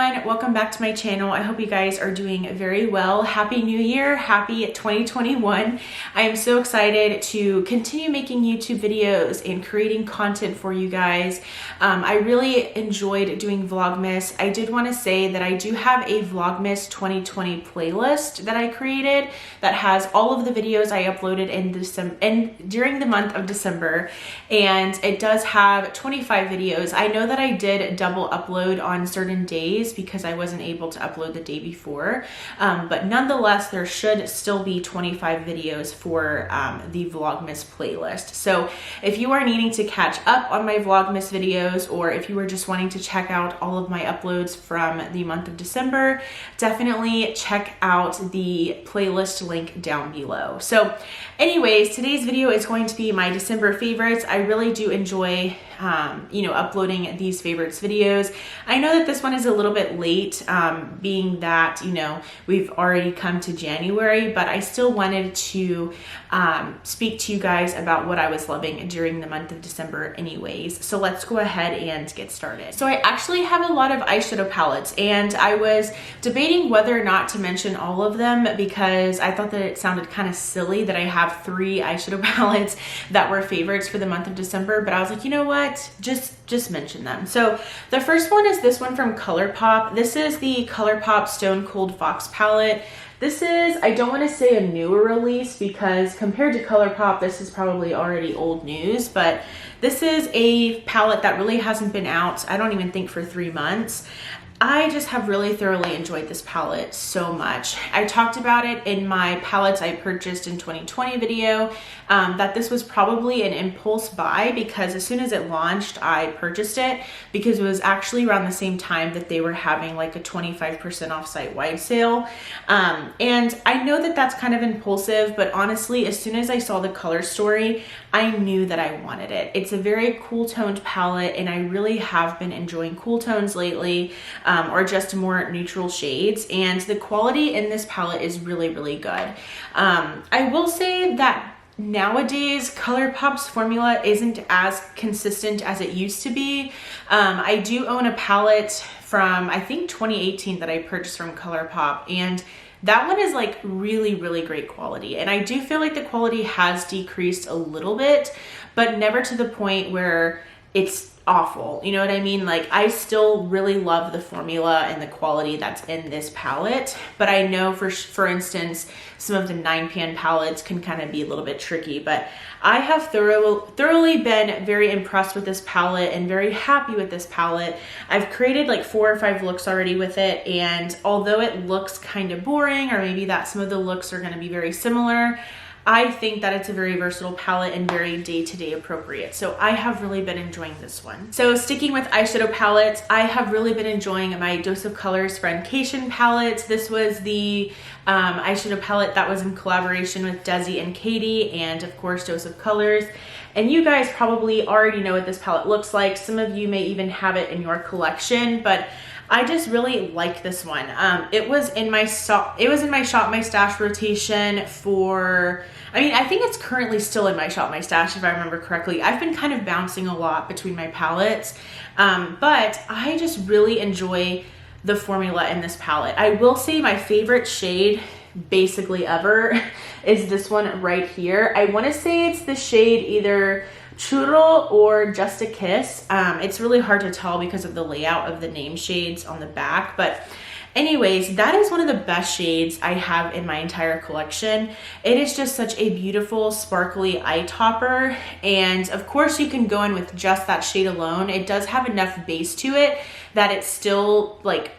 everyone, welcome back to my channel. I hope you guys are doing very well. Happy New Year, happy 2021. I am so excited to continue making YouTube videos and creating content for you guys. I really enjoyed doing Vlogmas. I did want to say that I do have a Vlogmas 2020 playlist that I created that has all of the videos I uploaded in December and during the month of December, and it does have 25 videos. I know that I did double upload on certain days because I wasn't able to upload the day before, but nonetheless there should still be 25 videos for the Vlogmas playlist. So if you are needing to catch up on my Vlogmas videos, or if you are just wanting to check out all of my uploads from the month of December, definitely check out the playlist link down below. So anyways, today's video is going to be my December favorites. I really do enjoy uploading these favorites videos. I know that this one is a little bit late, being that, we've already come to January, but I still wanted to speak to you guys about what I was loving during the month of December anyways. So let's go ahead and get started. So I actually have a lot of eyeshadow palettes, and I was debating whether or not to mention all of them because I thought that it sounded kind of silly that I have 3 eyeshadow palettes that were favorites for the month of December, but I was like, you know what? Just mention them. So the first one is this one from ColourPop. This is the ColourPop Stone Cold Fox palette. This is, I don't want to say a newer release because compared to ColourPop, this is probably already old news, but this is a palette that really hasn't been out, I don't even think, for 3 months. I just have really thoroughly enjoyed this palette so much. I talked about it in my palettes I purchased in 2020 video, that this was probably an impulse buy because as soon as it launched, I purchased it because it was actually around the same time that they were having like a 25% off site-wide sale. And I know that that's kind of impulsive, but honestly, as soon as I saw the color story, I knew that I wanted it. It's a very cool toned palette, and I really have been enjoying cool tones lately. Or just more neutral shades, and the quality in this palette is really, really good. I will say that nowadays ColourPop's formula isn't as consistent as it used to be. I do own a palette from, I think, 2018 that I purchased from ColourPop, and that one is like really, really great quality. And I do feel like the quality has decreased a little bit, but never to the point where it's awful. You know what I mean? Like, I still really love the formula and the quality that's in this palette, but I know for instance, some of the 9pan palettes can kind of be a little bit tricky, but I have thoroughly been very impressed with this palette and very happy with this palette. I've created like 4 or 5 looks already with it, and although it looks kind of boring, or maybe that some of the looks are going to be very similar, I think that it's a very versatile palette and very day-to-day appropriate. So I have really been enjoying this one. So sticking with eyeshadow palettes, I have really been enjoying my Dose of Colors Friendcation palette. This was the eyeshadow palette that was in collaboration with Desi and Katie, and of course Dose of Colors. And you guys probably already know what this palette looks like. Some of you may even have it in your collection, but I just really like this one. It was in my Shop My Stash rotation for, I think it's currently still in my Shop My Stash if I remember correctly. I've been kind of bouncing a lot between my palettes, but I just really enjoy the formula in this palette. I will say my favorite shade basically ever is this one right here. I want to say it's the shade either Churro or Just a Kiss. It's really hard to tell because of the layout of the name shades on the back, but anyways, that is one of the best shades I have in my entire collection. It is just such a beautiful, sparkly eye topper, and of course you can go in with just that shade alone. It does have enough base to it that it's still like,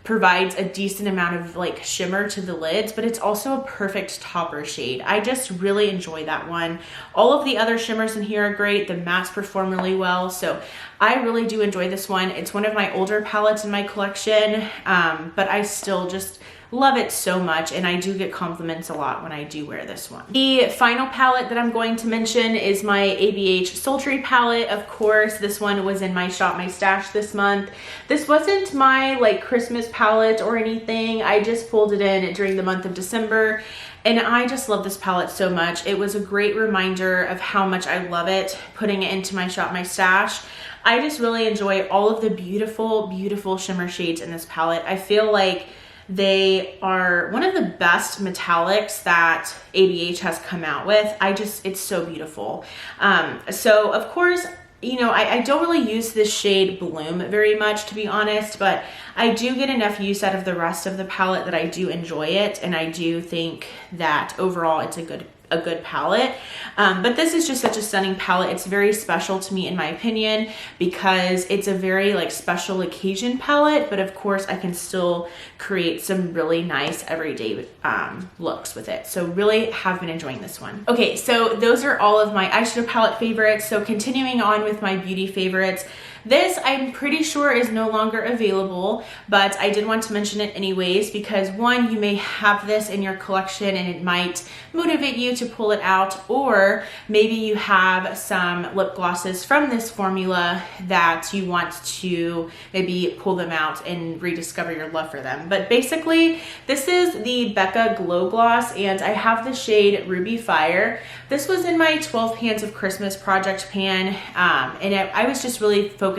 provides a decent amount of like shimmer to the lids, but it's also a perfect topper shade. I just really enjoy that one. All of the other shimmers in here are great. The mattes perform really well, so I really do enjoy this one. It's one of my older palettes in my collection, but I still just love it so much, and I do get compliments a lot when I do wear this one. The final palette that I'm going to mention is my ABH Sultry palette. Of course, this one was in my Shop My Stash this month. This wasn't my like Christmas palette or anything. I just pulled it in during the month of December, and I just love this palette so much. It was a great reminder of how much I love it, putting it into my Shop My Stash. I just really enjoy all of the beautiful, beautiful shimmer shades in this palette. I feel like they are one of the best metallics that ABH has come out with. It's so beautiful. So of course, you know, I don't really use this shade Bloom very much, to be honest, but I do get enough use out of the rest of the palette that I do enjoy it, and I do think that overall it's a good palette. But this is just such a stunning palette. It's very special to me in my opinion because it's a very like special occasion palette, but of course I can still create some really nice everyday looks with it. So really have been enjoying this one. Okay, so those are all of my eyeshadow palette favorites. So continuing on with my beauty favorites. This I'm pretty sure is no longer available, but I did want to mention it anyways because one, you may have this in your collection and it might motivate you to pull it out, or maybe you have some lip glosses from this formula that you want to maybe pull them out and rediscover your love for them. But basically, this is the Becca Glow Gloss and I have the shade Ruby Fire. This was in my 12 Pans of Christmas project pan, and I was just really focusing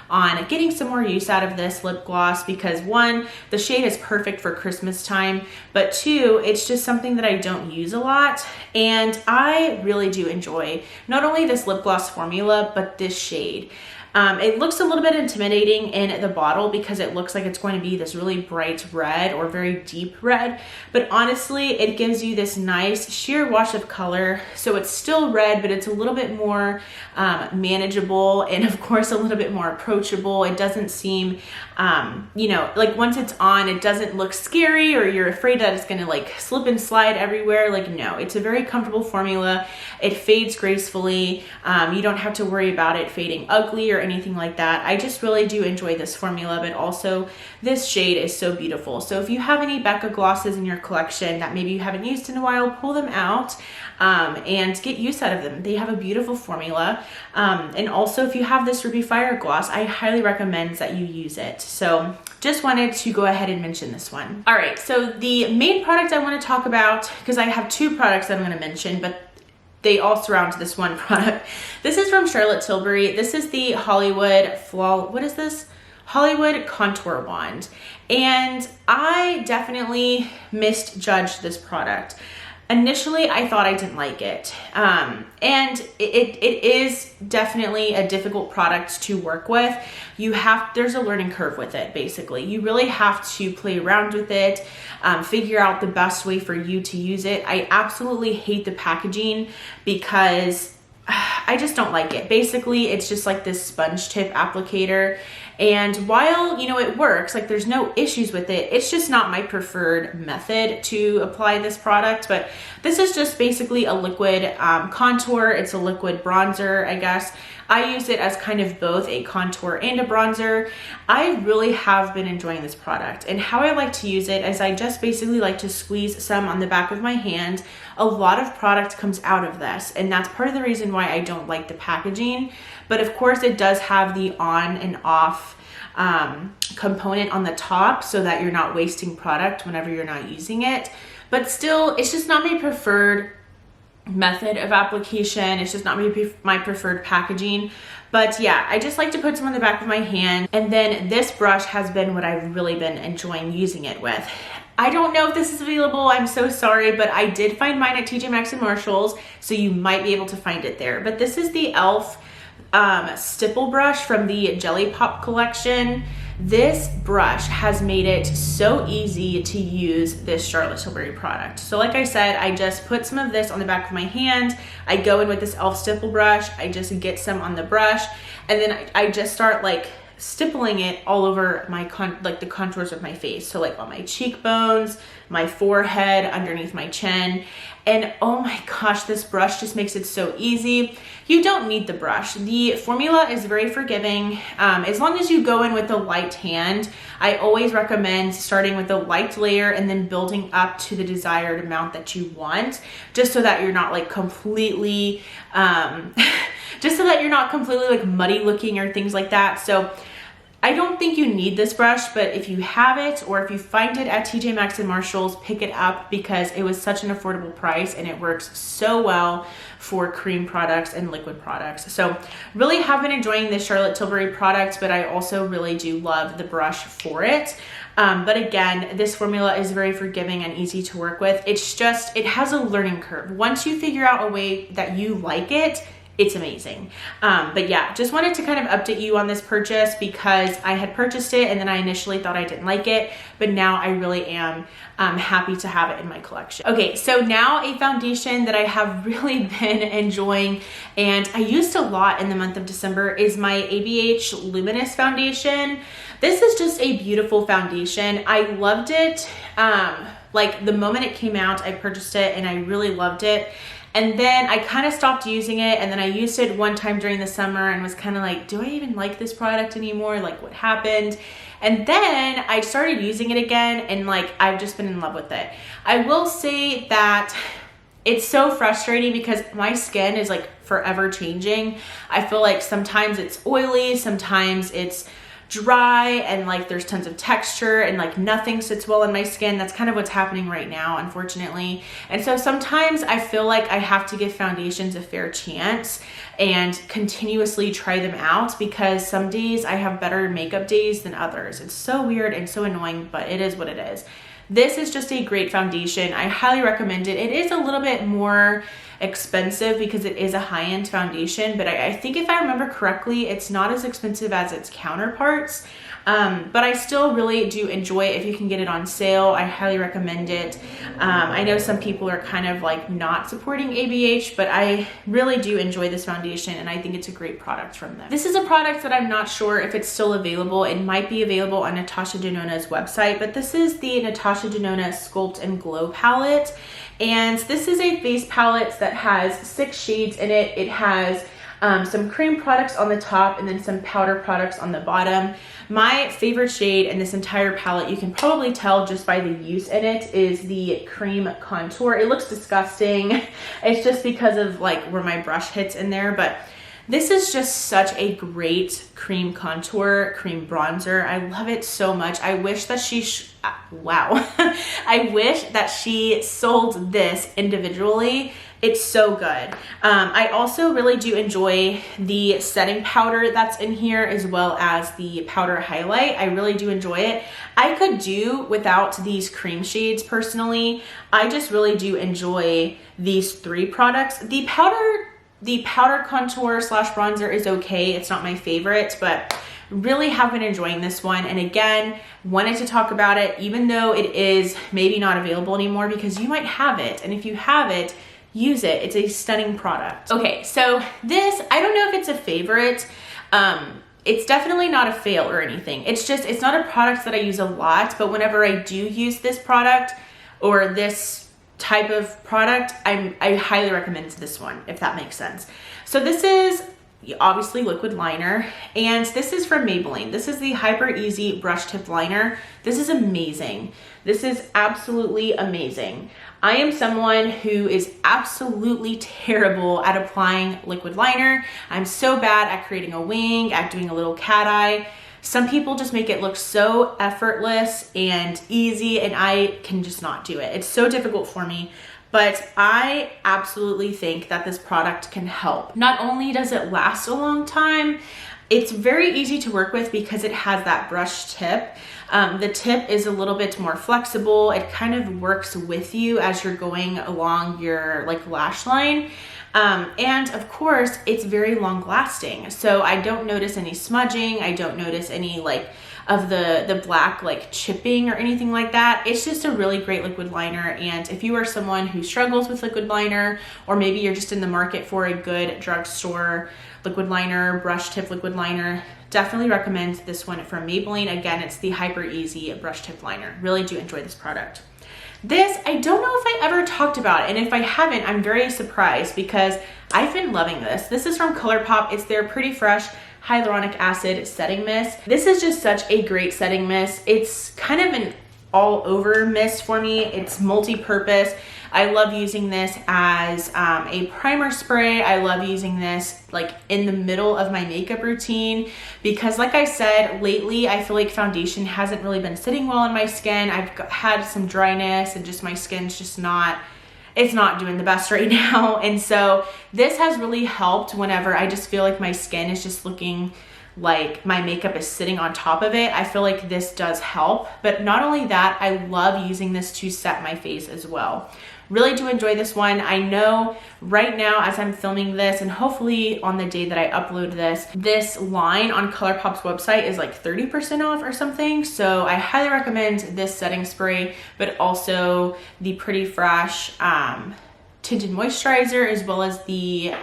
on getting some more use out of this lip gloss because one, the shade is perfect for Christmas time, but two, it's just something that I don't use a lot, and I really do enjoy not only this lip gloss formula, but this shade. It looks a little bit intimidating in the bottle because it looks like it's going to be this really bright red or very deep red, but honestly, it gives you this nice sheer wash of color. So it's still red, but it's a little bit more manageable and of course a little bit more approachable. It doesn't seem, you know, like once it's on, it doesn't look scary or you're afraid that it's gonna like slip and slide everywhere. Like no, it's a very comfortable formula. It fades gracefully. You don't have to worry about it fading ugly or anything like that. I just really do enjoy this formula, but also this shade is so beautiful. So if you have any Becca glosses in your collection that maybe you haven't used in a while, pull them out and get use out of them. They have a beautiful formula. And also if you have this Ruby Fire gloss, I highly recommend that you use it. So just wanted to go ahead and mention this one. All right, so the main product I want to talk about, because I have two products that I'm going to mention, but they all surround this one product. This is from Charlotte Tilbury. This is the Hollywood Hollywood Contour Wand. And I definitely misjudged this product. Initially, I thought I didn't like it. And it is definitely a difficult product to work with. There's a learning curve with it, basically. You really have to play around with it, figure out the best way for you to use it. I absolutely hate the packaging because I just don't like it. Basically, it's just like this sponge tip applicator. And while, you know, it works, like there's no issues with it, it's just not my preferred method to apply this product. But this is just basically a liquid contour. It's a liquid bronzer, I guess. I use it as kind of both a contour and a bronzer. I really have been enjoying this product, and how I like to use it is I just basically like to squeeze some on the back of my hand. A lot of product comes out of this, and that's part of the reason why I don't like the packaging. But of course it does have the on and off component on the top so that you're not wasting product whenever you're not using it. But still, it's just not my preferred method of application. It's just not my preferred packaging. But yeah, I just like to put some on the back of my hand. And then this brush has been what I've really been enjoying using it with. I don't know if this is available, I'm so sorry, but I did find mine at TJ Maxx and Marshalls, so you might be able to find it there. But this is the e.l.f. stipple brush from the Jelly Pop collection. This brush has made it so easy to use this Charlotte Tilbury product. So like I said, I just put some of this on the back of my hand. I go in with this e.l.f. stipple brush. I just get some on the brush, and then I just start like stippling it all over my the contours of my face. So like on my cheekbones, my forehead, underneath my chin. And oh my gosh, this brush just makes it so easy. You don't need the brush. The formula is very forgiving. As long as you go in with a light hand, I always recommend starting with a light layer and then building up to the desired amount that you want, just so that you're not like completely, like muddy looking or things like that. So I don't think you need this brush, but if you have it or if you find it at TJ Maxx and Marshalls, pick it up because it was such an affordable price and it works so well for cream products and liquid products. So really have been enjoying this Charlotte Tilbury product, but I also really do love the brush for it. But again, this formula is very forgiving and easy to work with. It's just, it has a learning curve. Once you figure out a way that you like it, it's amazing. But yeah, just wanted to kind of update you on this purchase because I had purchased it and then I initially thought I didn't like it, but now I really am happy to have it in my collection. Okay, so now a foundation that I have really been enjoying and I used a lot in the month of December is my ABH Luminous foundation. This is just a beautiful foundation. I loved it. Like the moment it came out, I purchased it and I really loved it. And then I kind of stopped using it, and then I used it one time during the summer and was kind of like, do I even like this product anymore? Like what happened? And then I started using it again and like I've just been in love with it. I will say that it's so frustrating because my skin is like forever changing. I feel like sometimes it's oily, sometimes it's dry and like there's tons of texture and like nothing sits well in my skin. That's kind of what's happening right now, unfortunately. And so sometimes I feel like I have to give foundations a fair chance and continuously try them out because some days I have better makeup days than others. It's so weird and so annoying, but it is what it is. This is just a great foundation. I highly recommend it. It is a little bit more expensive because it is a high-end foundation, but I think if I remember correctly, it's not as expensive as its counterparts. But I still really do enjoy it if you can get it on sale. I highly recommend it. I know some people are kind of like not supporting ABH, but I really do enjoy this foundation and I think it's a great product from them. This is a product that I'm not sure if it's still available. It might be available on Natasha Denona's website, but this is the Natasha Denona Sculpt and Glow palette. And this is a face palette that has 6 shades in it. It has some cream products on the top and then some powder products on the bottom. My favorite shade in this entire palette, you can probably tell just by the use in it, is the cream contour. It looks disgusting. It's just because of like where my brush hits in there, but this is just such a great cream contour, cream bronzer. I love it so much. I wish that wow. I wish that she sold this individually. It's so good. I also really do enjoy the setting powder that's in here as well as the powder highlight. I really do enjoy it. I could do without these cream shades personally. I just really do enjoy these 3 products. The powder contour slash bronzer is okay. It's not my favorite, but really have been enjoying this one. And again, wanted to talk about it, even though it is maybe not available anymore because you might have it. And if you have it, use it. It's a stunning product. Okay, so this, I don't know if it's a favorite. It's definitely not a fail or anything. It's just, it's not a product that I use a lot, but whenever I do use this product or this type of product, I highly recommend this one, if that makes sense. So this is obviously liquid liner, and this is from Maybelline. This is the Hyper Easy Brush Tip Liner. This is amazing. This is absolutely amazing. I am someone who is absolutely terrible at applying liquid liner. I'm so bad at creating a wing, at doing a little cat eye. Some people just make it look so effortless and easy, and I can just not do it. It's so difficult for me. But I absolutely think that this product can help. Not only does it last a long time, it's very easy to work with because it has that brush tip. The tip is a little bit more flexible. It kind of works with you as you're going along your like lash line. And of course, it's very long lasting. So I don't notice any smudging. I don't notice any like of the black like chipping or anything like that. It's just a really great liquid liner. And if you are someone who struggles with liquid liner, or maybe you're just in the market for a good drugstore liquid liner, brush tip liquid liner, definitely recommend this one from Maybelline. Again, it's the Hyper Easy Brush Tip Liner. Really do enjoy this product. This, I don't know if I ever talked about it, and if I haven't, I'm very surprised because I've been loving this. This is from ColourPop. It's their Pretty Fresh Hyaluronic Acid Setting Mist. This is just such a great setting mist. It's kind of an all over mist for me. It's multi-purpose. I love using this as a primer spray. I love using this like in the middle of my makeup routine because like I said, lately I feel like foundation hasn't really been sitting well on my skin. I've had some dryness and just my skin's just it's not doing the best right now. And so this has really helped whenever I just feel like my skin is just looking like my makeup is sitting on top of it. I feel like this does help. But not only that, I love using this to set my face as well. Really do enjoy this one. I know right now as I'm filming this and hopefully on the day that I upload this line on ColourPop's website is like 30% off or something. So I highly recommend this setting spray, but also the Pretty Fresh tinted moisturizer as well as the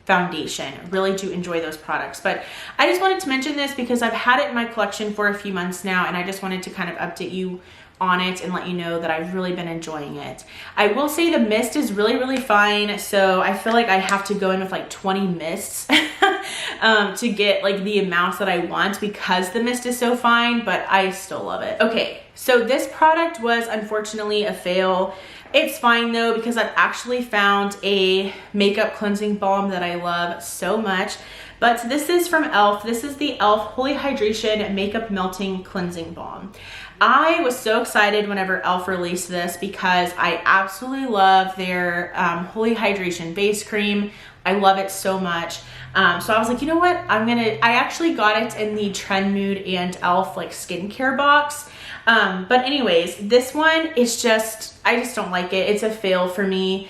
foundation. Really do enjoy those products. But I just wanted to mention this because I've had it in my collection for a few months now and I just wanted to kind of update you on it and let you know that I've really been enjoying it. I will say the mist is really fine. So I feel like I have to go in with like 20 mists to get like the amounts that I want because the mist is so fine, but I still love it. Okay, so this product was unfortunately a fail. It's fine though because I've actually found a makeup cleansing balm that I love so much. But this is from e.l.f. This is the e.l.f. Holy Hydration Makeup Melting Cleansing Balm. I was so excited whenever e.l.f. released this because I absolutely love their Holy Hydration Base Cream. I love it so much. So I was like, you know what? I actually got it in the Trend Mood and e.l.f. like skincare box. But anyways, this one is I just don't like it. It's a fail for me.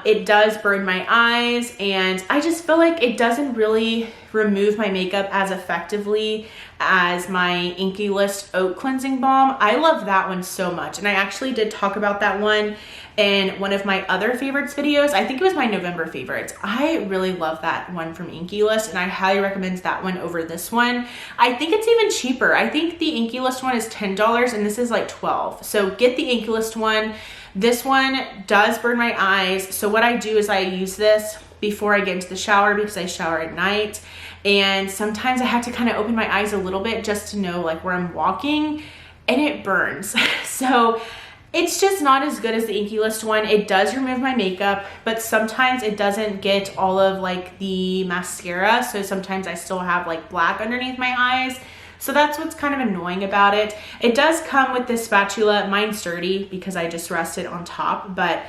It does burn my eyes and I just feel like it doesn't really remove my makeup as effectively as my Inky List Oat Cleansing Balm. I love that one so much. And I actually did talk about that one in one of my other favorites videos. I think it was my November favorites. I really love that one from Inky List and I highly recommend that one over this one. I think it's even cheaper. I think the Inky List one is $10 and this is like $12. So get the Inky List one. This one does burn my eyes. So what I do is I use this before I get into the shower because I shower at night. And sometimes I have to kind of open my eyes a little bit just to know like where I'm walking and it burns. So it's just not as good as the Inky List one. It does remove my makeup, but sometimes it doesn't get all of like the mascara. So sometimes I still have like black underneath my eyes. So that's what's kind of annoying about it. It does come with this spatula. Mine's dirty because I just rested on top, but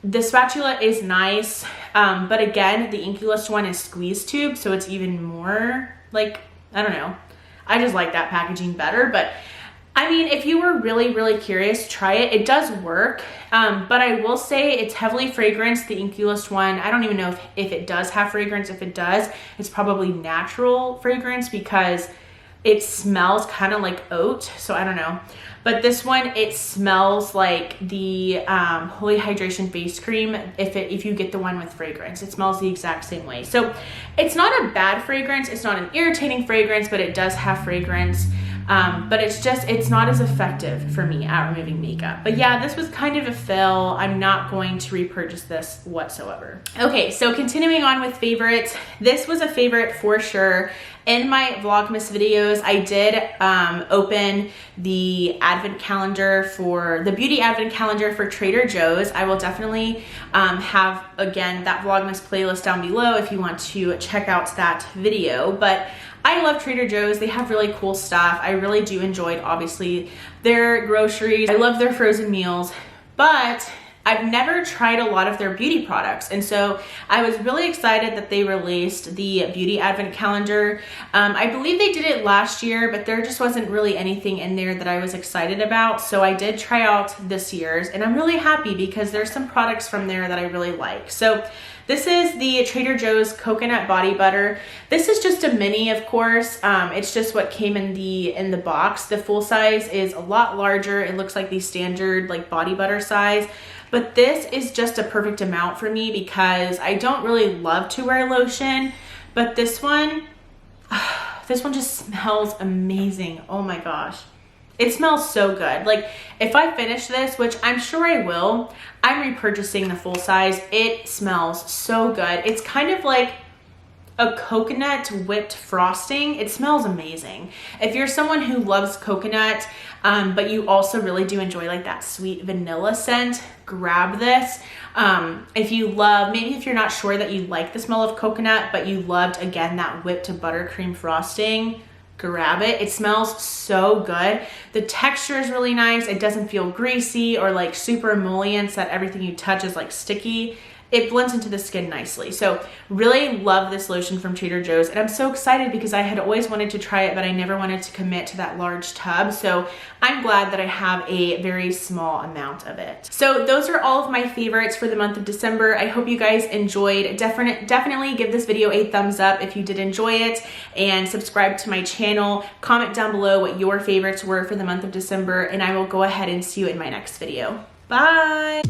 the spatula is nice. But again, the Inky List one is squeeze tube, so it's even more like, I don't know. I just like that packaging better, but I mean, if you were really curious, try it. It does work, but I will say it's heavily fragranced, the Inky List one. I don't even know if it does have fragrance. If it does, it's probably natural fragrance because it smells kind of like oat, so I don't know. But this one, it smells like the Holy Hydration Face Cream if you get the one with fragrance. It smells the exact same way. So it's not a bad fragrance. It's not an irritating fragrance, but it does have fragrance. But it's not as effective for me at removing makeup. But yeah, this was kind of a fail. I'm not going to repurchase this whatsoever. Okay, so continuing on with favorites. This was a favorite for sure. In my Vlogmas videos, I did open the advent calendar the beauty advent calendar for Trader Joe's. I will definitely have, again, that Vlogmas playlist down below if you want to check out that video. But I love Trader Joe's. They have really cool stuff. I really do enjoy, obviously, their groceries. I love their frozen meals, but I've never tried a lot of their beauty products. And so I was really excited that they released the beauty advent calendar. I believe they did it last year, but there just wasn't really anything in there that I was excited about. So I did try out this year's and I'm really happy because there's some products from there that I really like. So this is the Trader Joe's Coconut Body Butter. This is just a mini, of course. It's just what came in the box. The full size is a lot larger. It looks like the standard like body butter size. But this is just a perfect amount for me because I don't really love to wear lotion. But this one just smells amazing. Oh my gosh. It smells so good. Like if I finish this, which I'm sure I will, I'm repurchasing the full size. It smells so good. It's kind of like, a coconut whipped frosting. It smells amazing. If you're someone who loves coconut, but you also really do enjoy like that sweet vanilla scent, grab this. If you love, maybe if you're not sure that you like the smell of coconut, but you loved, again, that whipped buttercream frosting, grab it. It smells so good. The texture is really nice. It doesn't feel greasy or like super emollients that everything you touch is like sticky. It blends into the skin nicely. So really love this lotion from Trader Joe's. And I'm so excited because I had always wanted to try it, but I never wanted to commit to that large tub. So I'm glad that I have a very small amount of it. So those are all of my favorites for the month of December. I hope you guys enjoyed. Definitely give this video a thumbs up if you did enjoy it, and subscribe to my channel. Comment down below what your favorites were for the month of December, and I will go ahead and see you in my next video. Bye.